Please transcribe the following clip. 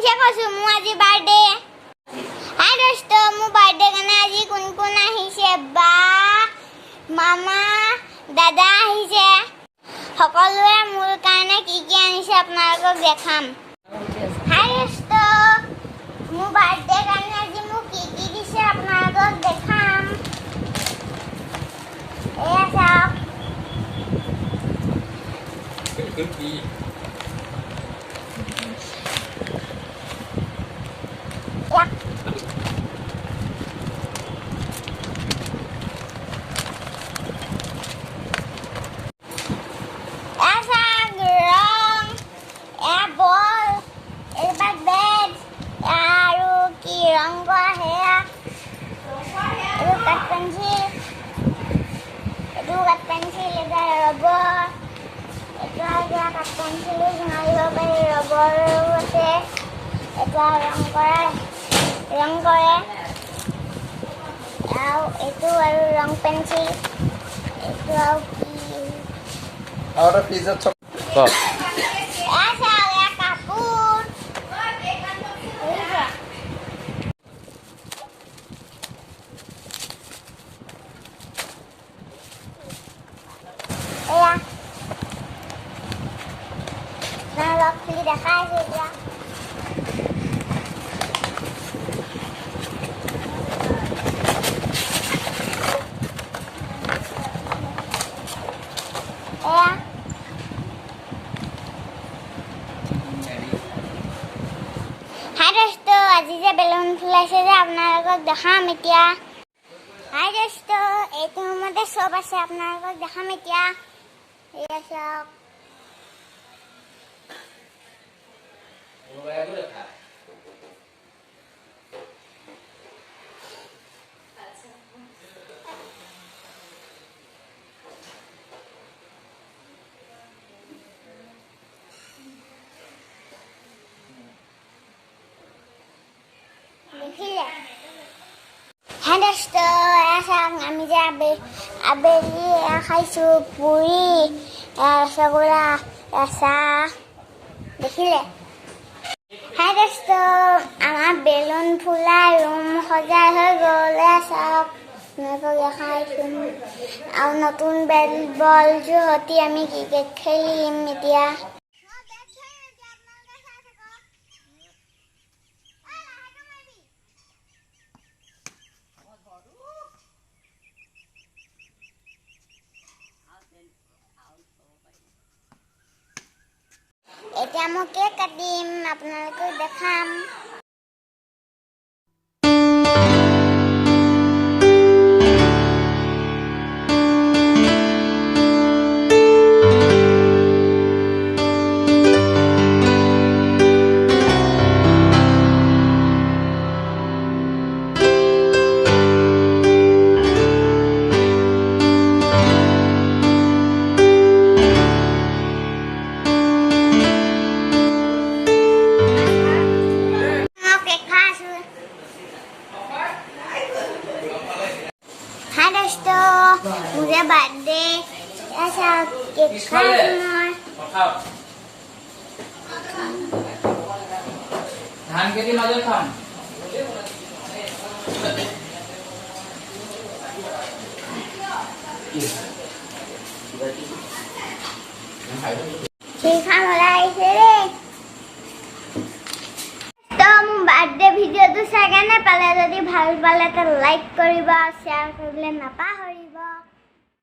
से कसु मु आज birthday hi दोस्तों मु बर्थडे करने आज कोन आहिसे बा मामा दादा आहिसे সকলোৱে মোৰ কাৰণে কি আনিছে আপোনালোকক দেখাম হাই दोस्तों मु बर्थडे करने आज मु কি দিছে আপোনালোকক দেখাম এয়া চাওক पेंसिल रबर पेंसिल रबर আছে এটা ৰং কৰে আৰু এইটো আৰু ৰং পেন্সিল এইটো আৰু কি আৰু পিজ্জা চক দেখা আছে এতিয়া হাই दोस्तों আজি যে বেলুন ফুলাইছে যে আপোনালোকক দেখাম এতিয়া হাই दोस्तों এইটো মতে সব আছে আপোনালোকক দেখাম এতিয়া এয়া চাওক Hai दोस्तों ऐसा kami abeli খাইছো পুৰি ৰসগোল্লা ৰসা দেখিলে হাই दोस्तों আমাৰ বেলুন ফুলা ৰুম সজাই হৈ গ'ল চাওক আপোনালোকক দেখাইছো আৰু নতুন বল জুহতি আমি ক্ৰিকেট খেলিম এতিয়া এতিয়া মই কেক কাটিম আপোনালোকক দেখাম मुझे बर्थडे ऐसा केक खाना धान के लिए मदद खाम ठीक है मलाई से रे तो मु बर्थडे भिडिओ तो सगने पाले जदि ভাল পালে तो लाइक करिबा शेयर करले नापाहरिबा।